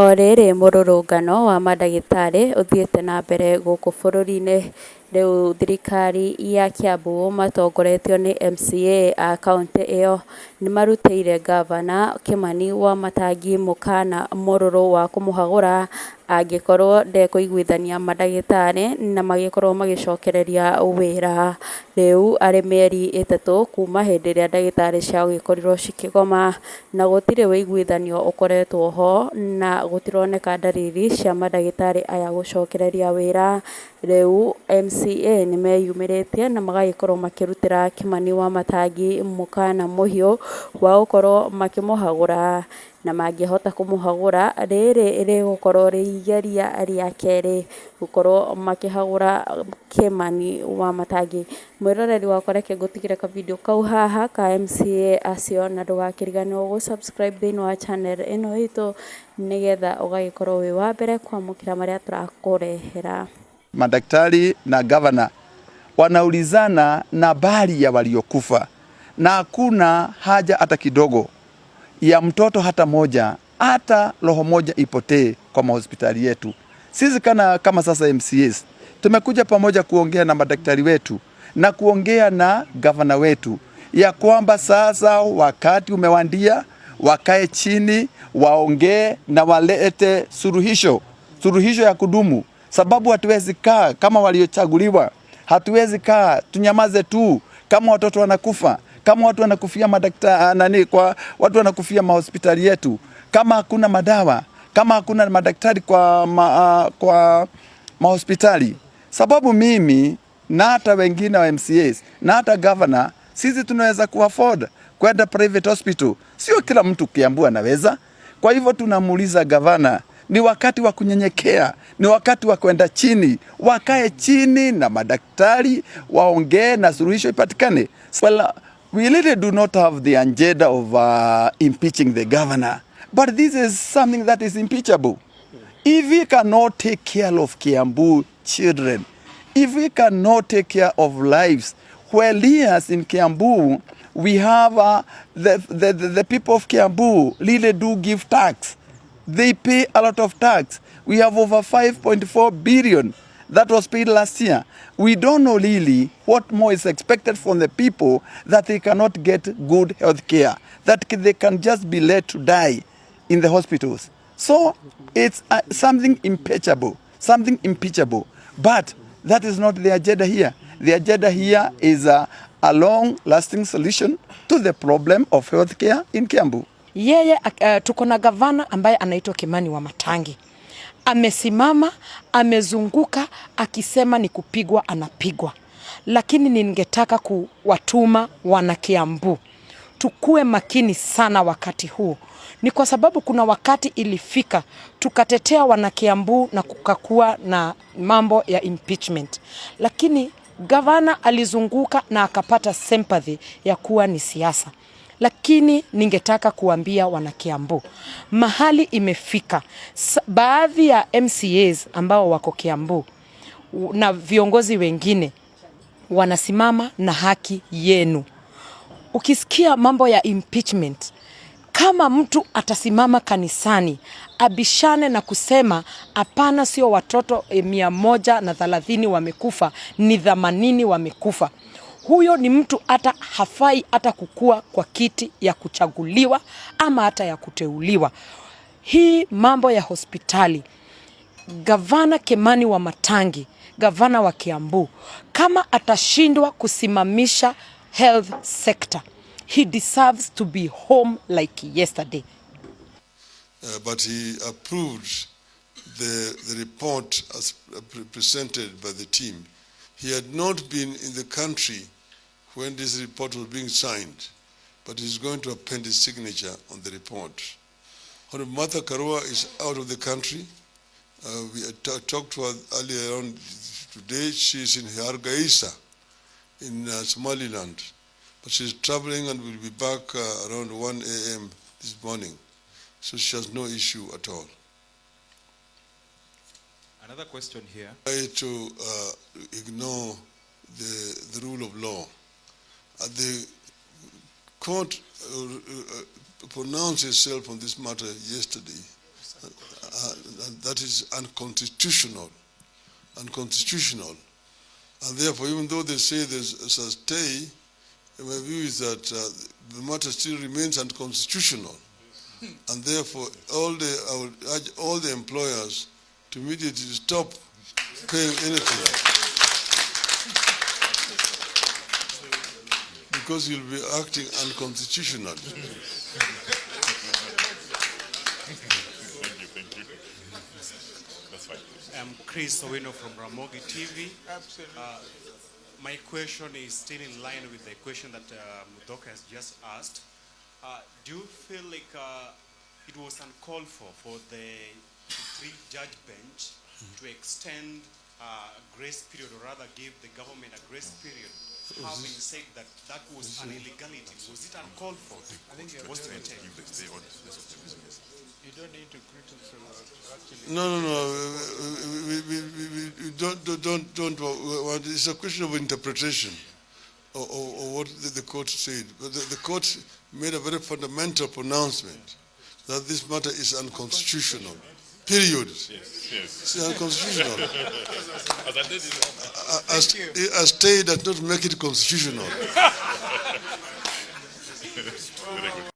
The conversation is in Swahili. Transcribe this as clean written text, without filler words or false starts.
Orĩrĩ mũrũrũngano wa mandagĩtarĩ ũthiĩte na mbere gũkũ bũrũri-inĩ, rĩu thirikari ya Kiambu matongoretio nĩ MCA a kaũntĩ ĩyo nĩmarutĩire Gavana Kĩmani Wamatangî mũkana mũrũrũ wa kũmũhagũra angĩkorwo ndekũiguithania mandagĩtarĩ na magĩkorwo magĩcokereria wĩra. Rĩu arĩ mĩeri ĩtatũ kuma hĩndĩ ĩrĩa ndagĩtarĩ ciagĩkorirwo cikĩgoma na gũtirĩ ũiguithanio ũkoretwo ho na gũtironeka ndariri cia mandagĩtarĩ aya gũcokereria wĩra. Rĩu MCA nĩmeyumĩrĩtie na magagĩkorwo makĩrutĩra Kĩmani Wamatangî mũkana mũhiũ wa gũkorwo makĩmũhagũra, na mangĩhota kũmũhagũra rĩrĩ rĩgũkorwo rĩ igeria rĩa kerĩ gũkorwo makĩhagũra Kĩmani Wamatangî. Mwĩroreri wakwa reke ngũtigĩre ka video kau haha ka MCA acio, na ndũgakĩriganĩrwo gũ subscribe thĩinĩ wa channel ĩno itũ nĩgetha ũgagĩkorwo wĩ wa mbere kwamũkĩra marĩa tũrakũrehera. Madaktari na gavana wanaulizana na bali ya waliokufa, na hakuna haja hata kidogo ya mtoto hata moja, hata roho moja ipotee kwa mahospitali yetu. Sisi kama sasa MCAs tumekuja pamoja kuongea na madaktari wetu na kuongea na gavana wetu ya kwamba sasa wakati umewandia, wakae chini waongee na walete suluhisho ya kudumu, sababu hatuwezi kaa kama waliochaguliwa, hatuwezi kaa tunyamaze tu kama watoto wanakufa, kama watu wanakufia watu wanakufia mahospitali yetu, kama hakuna madawa, kama hakuna madaktari kwa mahospitali. Sababu mimi na hata wengine wa MCAs na hata governor, sisi tunaweza kuafford kwenda private hospital. Sio kila mtu Kiambu anaweza. Kwa hivyo tunamuuliza gavana, ni wakati wa kunyenyekea, ni wakati wa kwenda chini, wakae chini na madaktari waongee na suluhisho ipatikane. Well, we really do not have the agenda of impeaching the governor, but this is something that is impeachable. If we cannot take care of Kiambu children, if we cannot take care of lives, well, here in Kiambu, we have the people of Kiambu really do give tax. They pay a lot of tax. We have over 5.4 billion that was paid last year. We don't know really what more is expected from the people, that they cannot get good health care, that they can just be let to die in the hospitals. So it's something impeachable, but that is not the agenda here. The agenda here is a long-lasting solution to the problem of health care in Kiambu. Yeye tuko na gavana ambaye anaitwa Kĩmani Wamatangî. Amesimama, amezunguka akisema ni kupigwa anapigwa. Lakini ningetaka kuwatuma wana Kiambu, tukue makini sana wakati huu. Ni kwa sababu kuna wakati ilifika tukatetea wana Kiambu na kukakuwa na mambo ya impeachment. Lakini gavana alizunguka na akapata sympathy ya kuwa ni siasa. Lakini ningetaka kuambia wana Kiambu, mahali imefika, baadhi ya MCAs ambao wako Kiambu na viongozi wengine wanasimama na haki yenu. Ukisikia mambo ya impeachment, kama mtu atasimama kanisani abishane na kusema hapana, sio watoto 130 wamekufa, ni 80 wamekufa, huyo ni mtu hata hafai hata kukua kwa kiti ya kuchaguliwa ama hata ya kuteuliwa. Hii mambo ya hospitali, Gavana Kĩmani Wamatangî, gavana wa Kiambu, kama atashindwa kusimamisha health sector, he deserves to be home like yesterday. But he approved the report as presented by the team. He had not been in the country when this report was being signed, but he's going to append his signature on the report. Wamatangî Karua is out of the country. We talked to her earlier on today. She's in Hargeisa in Somaliland, but she's traveling and will be back around 1 a.m. this morning. So she has no issue at all. Another question here. Try to ignore the rule of law. The court pronounced itself on this matter yesterday, that is unconstitutional. Unconstitutional. And therefore, even though they say there's a stay, my view is that the matter still remains unconstitutional. And therefore, I would urge all the employers to immediately stop paying anything. Because you'll be acting unconstitutionally. Thank you. That's fine. I'm Chris Owino from Ramogi TV. Absolutely. My question is still in line with the question that Mudoka has just asked. Do you feel like it was uncalled for the three-judge bench to extend a grace period, or rather give the government a grace period, having said that that was an illegality? Was it uncalled for? I think it was to entail. You don't need to criticize actually. No. We don't. It's a question of interpretation, or what the court said. But the court made a very fundamental pronouncement that this matter is unconstitutional. Period. Yes. It's unconstitutional. As A stay does not make it constitutional. Very good.